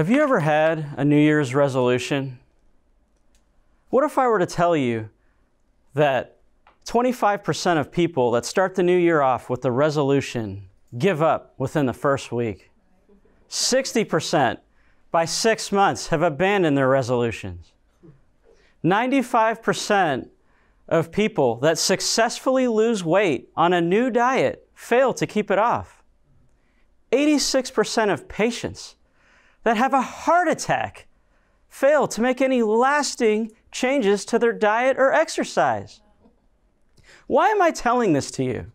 Have you ever had a New Year's resolution? What if I were to tell you that 25% of people that start the new year off with the resolution give up within the first week? 60% by 6 months have abandoned their resolutions. 95% of people that successfully lose weight on a new diet fail to keep it off. 86% of patients that have a heart attack fail to make any lasting changes to their diet or exercise. Why am I telling this to you?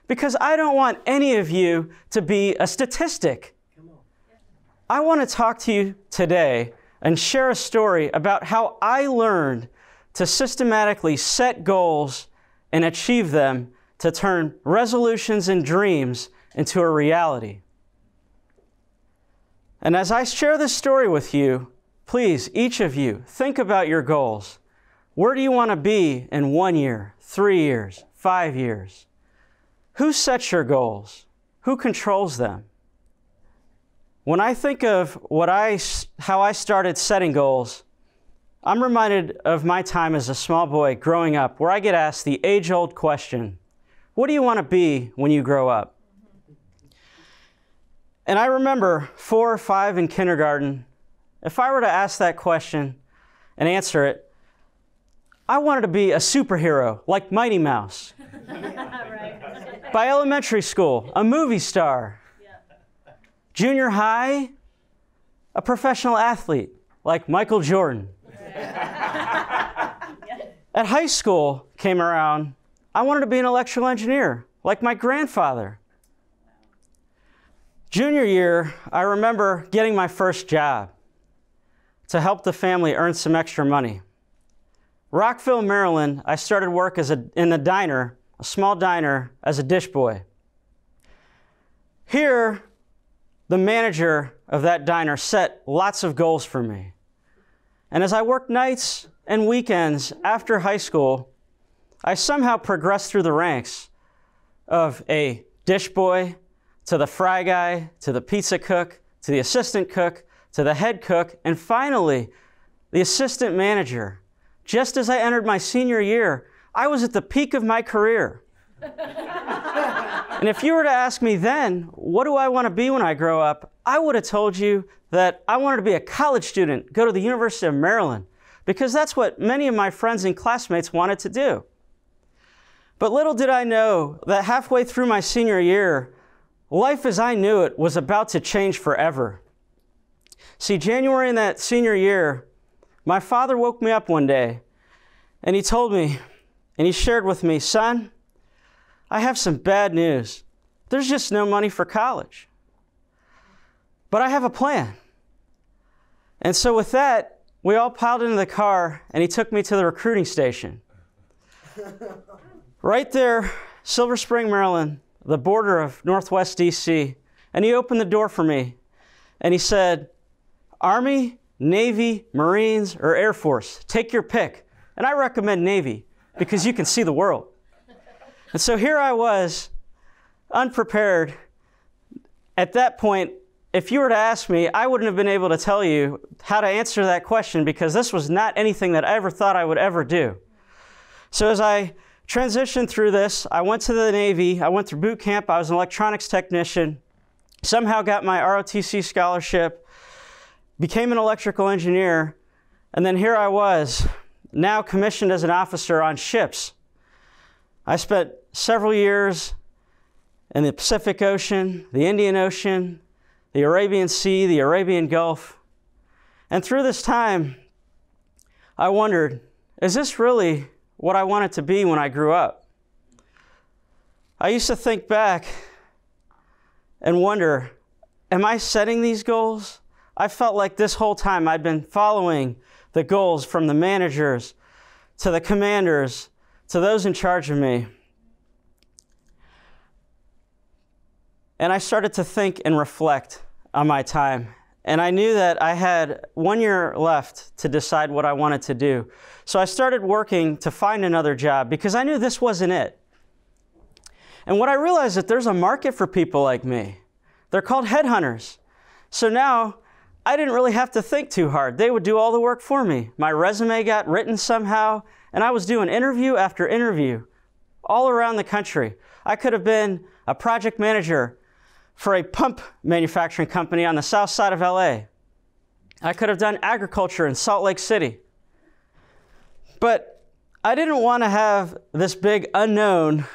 Because I don't want any of you to be a statistic. I want to talk to you today and share a story about how I learned to systematically set goals and achieve them to turn resolutions and dreams into a reality. And as I share this story with you, please, each of you, think about your goals. Where do you want to be in 1 year, 3 years, 5 years? Who sets your goals? Who controls them? When I think of how I started setting goals, I'm reminded of my time as a small boy growing up, where I get asked the age-old question, what do you want to be when you grow up? And I remember 4 or 5 in kindergarten, if I were to ask that question and answer it, I wanted to be a superhero like Mighty Mouse. By elementary school, a movie star. Junior high, a professional athlete like Michael Jordan. At high school came around, I wanted to be an electrical engineer like my grandfather. Junior year, I remember getting my first job to help the family earn some extra money. Rockville, Maryland, I started work in a diner, a small diner, as a dish boy. Here, the manager of that diner set lots of goals for me. And as I worked nights and weekends after high school, I somehow progressed through the ranks of a dish boy, to the fry guy, to the pizza cook, to the assistant cook, to the head cook, and finally, the assistant manager. Just as I entered my senior year, I was at the peak of my career. And if you were to ask me then, what do I want to be when I grow up? I would have told you that I wanted to be a college student, go to the University of Maryland, because that's what many of my friends and classmates wanted to do. But little did I know that halfway through my senior year, life as I knew it was about to change forever. See, January in that senior year, my father woke me up one day and he told me, and he shared with me, son, I have some bad news. There's just no money for college. But I have a plan. And so with that, we all piled into the car and he took me to the recruiting station. Right there, Silver Spring, Maryland, the border of Northwest DC, and he opened the door for me, and he said, Army, Navy, Marines, or Air Force, take your pick. And I recommend Navy, because you can see the world. And so here I was, unprepared. At that point, if you were to ask me, I wouldn't have been able to tell you how to answer that question, because this was not anything that I ever thought I would ever do. So as I transitioned through this, I went to the Navy, I went through boot camp, I was an electronics technician, somehow got my ROTC scholarship, became an electrical engineer, and then here I was, now commissioned as an officer on ships. I spent several years in the Pacific Ocean, the Indian Ocean, the Arabian Sea, the Arabian Gulf, and through this time, I wondered, is this really what I wanted to be when I grew up? I used to think back and wonder, am I setting these goals? I felt like this whole time I'd been following the goals from the managers to the commanders to those in charge of me. And I started to think and reflect on my time. And I knew that I had 1 year left to decide what I wanted to do. So I started working to find another job because I knew this wasn't it. And what I realized is that there's a market for people like me. They're called headhunters. So now I didn't really have to think too hard. They would do all the work for me. My resume got written somehow, and I was doing interview after interview all around the country. I could have been a project manager for a pump manufacturing company on the south side of LA. I could have done agriculture in Salt Lake City. But I didn't want to have this big unknown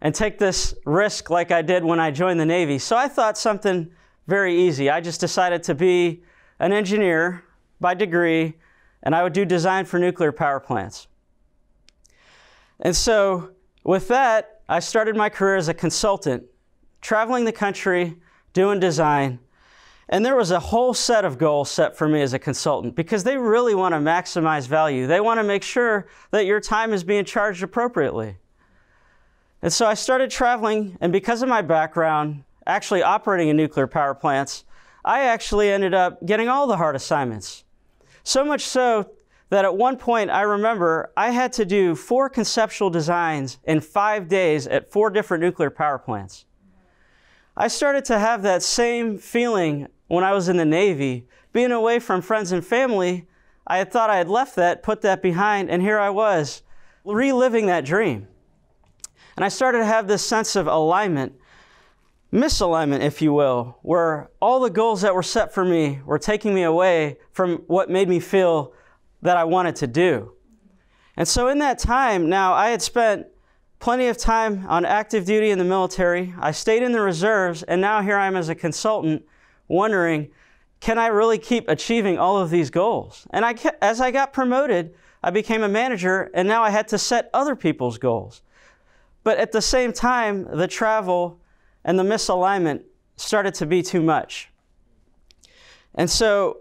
and take this risk like I did when I joined the Navy. So I thought something very easy. I just decided to be an engineer by degree, and I would do design for nuclear power plants. And so with that, I started my career as a consultant, traveling the country, doing design. And there was a whole set of goals set for me as a consultant because they really want to maximize value. They want to make sure that your time is being charged appropriately. And so I started traveling, and because of my background, actually operating in nuclear power plants, I actually ended up getting all the hard assignments. So much so that at one point I remember I had to do 4 conceptual designs in 5 days at 4 different nuclear power plants. I started to have that same feeling when I was in the Navy. Being away from friends and family, I had thought I had left that, put that behind, and here I was, reliving that dream. And I started to have this sense of alignment, misalignment, if you will, where all the goals that were set for me were taking me away from what made me feel that I wanted to do. And so in that time, now I had spent plenty of time on active duty in the military. I stayed in the reserves, and now here I am as a consultant wondering, can I really keep achieving all of these goals? And as I got promoted, I became a manager, and now I had to set other people's goals. But at the same time, the travel and the misalignment started to be too much. And so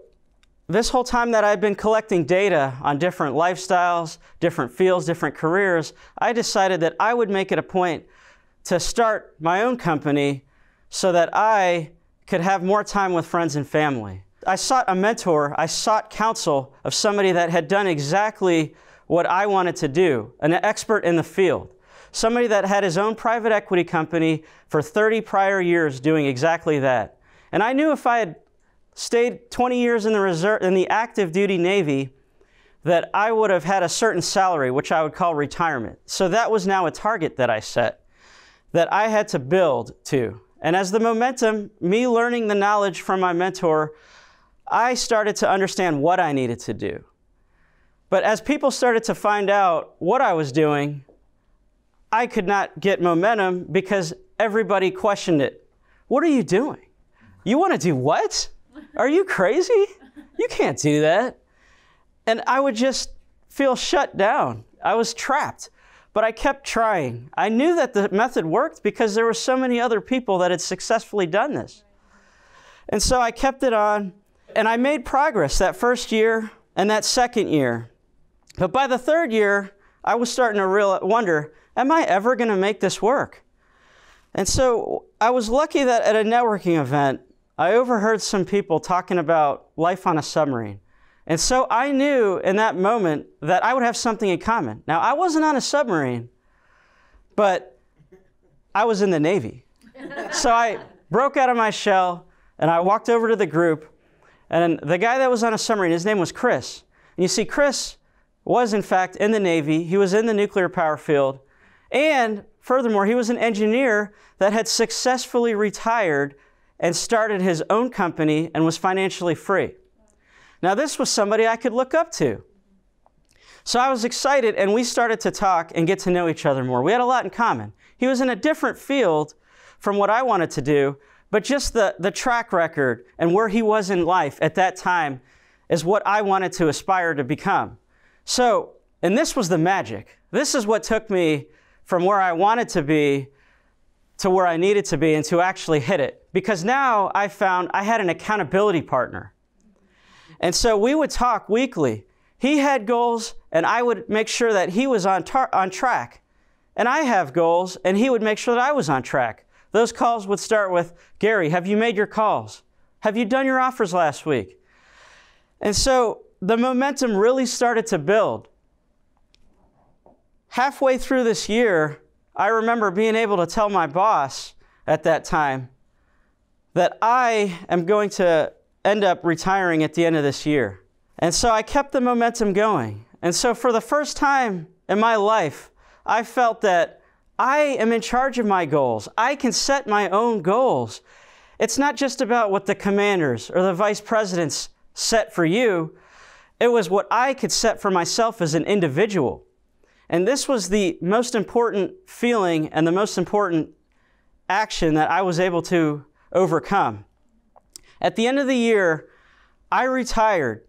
this whole time that I've been collecting data on different lifestyles, different fields, different careers, I decided that I would make it a point to start my own company so that I could have more time with friends and family. I sought a mentor, I sought counsel of somebody that had done exactly what I wanted to do, an expert in the field. Somebody that had his own private equity company for 30 prior years doing exactly that. And I knew if I had stayed 20 years in the active duty Navy, that I would have had a certain salary, which I would call retirement. So that was now a target that I set, that I had to build to. And as the momentum, me learning the knowledge from my mentor, I started to understand what I needed to do. But as people started to find out what I was doing, I could not get momentum because everybody questioned it. What are you doing? You want to do what? Are you crazy? You can't do that. And I would just feel shut down. I was trapped, but I kept trying. I knew that the method worked because there were so many other people that had successfully done this. And so I kept it on, and I made progress that first year and that second year. But by the third year, I was starting to wonder, am I ever going to make this work? And so I was lucky that at a networking event, I overheard some people talking about life on a submarine. And so I knew in that moment that I would have something in common. Now, I wasn't on a submarine, but I was in the Navy. So I broke out of my shell, and I walked over to the group, and the guy that was on a submarine, his name was Chris. And you see, Chris was, in fact, in the Navy. He was in the nuclear power field. And furthermore, he was an engineer that had successfully retired and started his own company and was financially free. Now, this was somebody I could look up to. So I was excited, and we started to talk and get to know each other more. We had a lot in common. He was in a different field from what I wanted to do, but just the track record and where he was in life at that time is what I wanted to aspire to become. So, and this was the magic. This is what took me from where I wanted to be to where I needed to be and to actually hit it. Because now I found I had an accountability partner. And so we would talk weekly. He had goals, and I would make sure that he was on track. And I have goals, and he would make sure that I was on track. Those calls would start with, Gary, have you made your calls? Have you done your offers last week? And so the momentum really started to build. Halfway through this year, I remember being able to tell my boss at that time that I am going to end up retiring at the end of this year. And so I kept the momentum going. And so for the first time in my life, I felt that I am in charge of my goals. I can set my own goals. It's not just about what the commanders or the vice presidents set for you. It was what I could set for myself as an individual. And this was the most important feeling and the most important action that I was able to overcome. At the end of the year, I retired.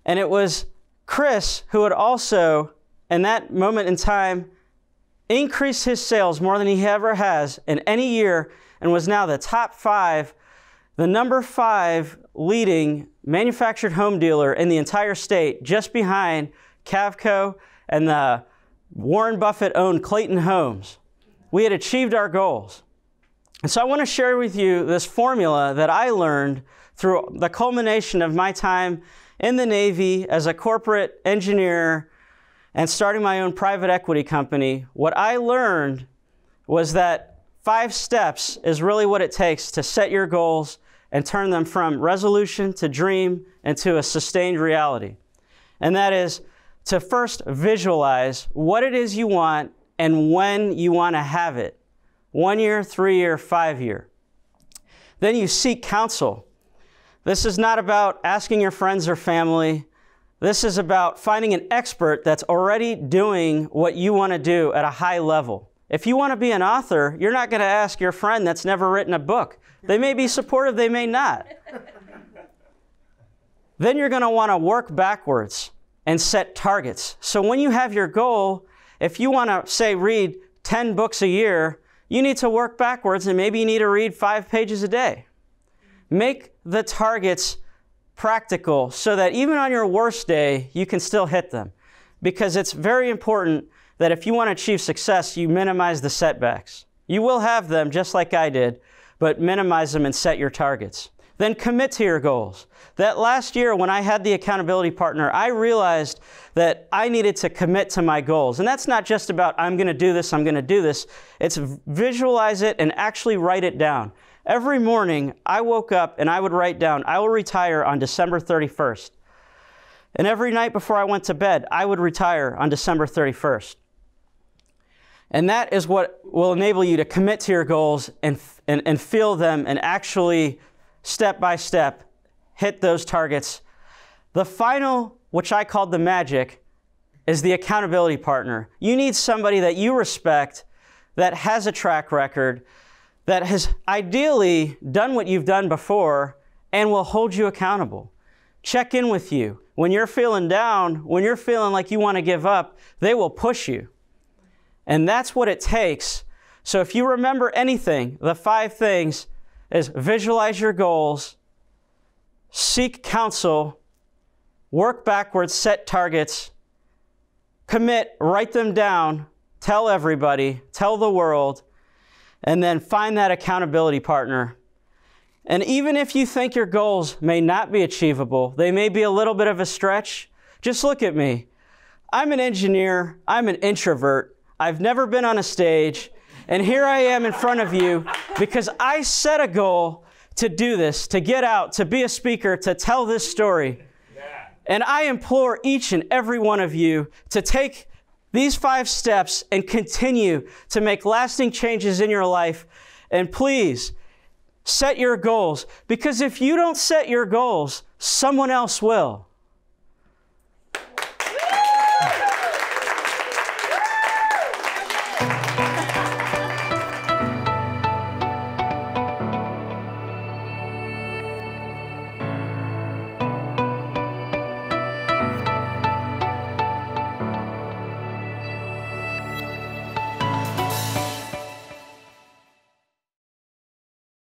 And it was Chris who had also, in that moment in time, increased his sales more than he ever has in any year and was now the top 5, the number 5 leading manufactured home dealer in the entire state, just behind Cavco and the Warren Buffett-owned Clayton Homes. We had achieved our goals. And so I want to share with you this formula that I learned through the culmination of my time in the Navy as a corporate engineer and starting my own private equity company. What I learned was that 5 steps is really what it takes to set your goals and turn them from resolution to dream into a sustained reality. And that is to first visualize what it is you want and when you want to have it. 1 year, 3 year, 5 year. Then you seek counsel. This is not about asking your friends or family. This is about finding an expert that's already doing what you want to do at a high level. If you want to be an author, you're not going to ask your friend that's never written a book. They may be supportive, they may not. Then you're going to want to work backwards and set targets. So when you have your goal, if you want to, say, read 10 books a year, you need to work backwards and maybe you need to read 5 pages a day. Make the targets practical so that even on your worst day, you can still hit them. Because it's very important that if you want to achieve success, you minimize the setbacks. You will have them just like I did, but minimize them and set your targets. Then commit to your goals. That last year when I had the accountability partner, I realized that I needed to commit to my goals. And that's not just about I'm going to do this, I'm going to do this. It's visualize it and actually write it down. Every morning I woke up and I would write down, I will retire on December 31st. And every night before I went to bed, I would retire on December 31st. And that is what will enable you to commit to your goals and feel them and actually step by step hit those targets. The final, which I called the magic, is the accountability partner. You need somebody that you respect, that has a track record, that has ideally done what you've done before and will hold you accountable. Check in with you. When you're feeling down, when you're feeling like you want to give up, they will push you. And that's what it takes. So if you remember anything, the 5 things is visualize your goals, seek counsel, work backwards, set targets, commit, write them down, tell everybody, tell the world, and then find that accountability partner. And even if you think your goals may not be achievable, they may be a little bit of a stretch, just look at me. I'm an engineer, I'm an introvert, I've never been on a stage, and here I am in front of you because I set a goal to do this, to get out, to be a speaker, to tell this story. Yeah. And I implore each and every one of you to take these 5 steps and continue to make lasting changes in your life. And please, set your goals, because if you don't set your goals, someone else will.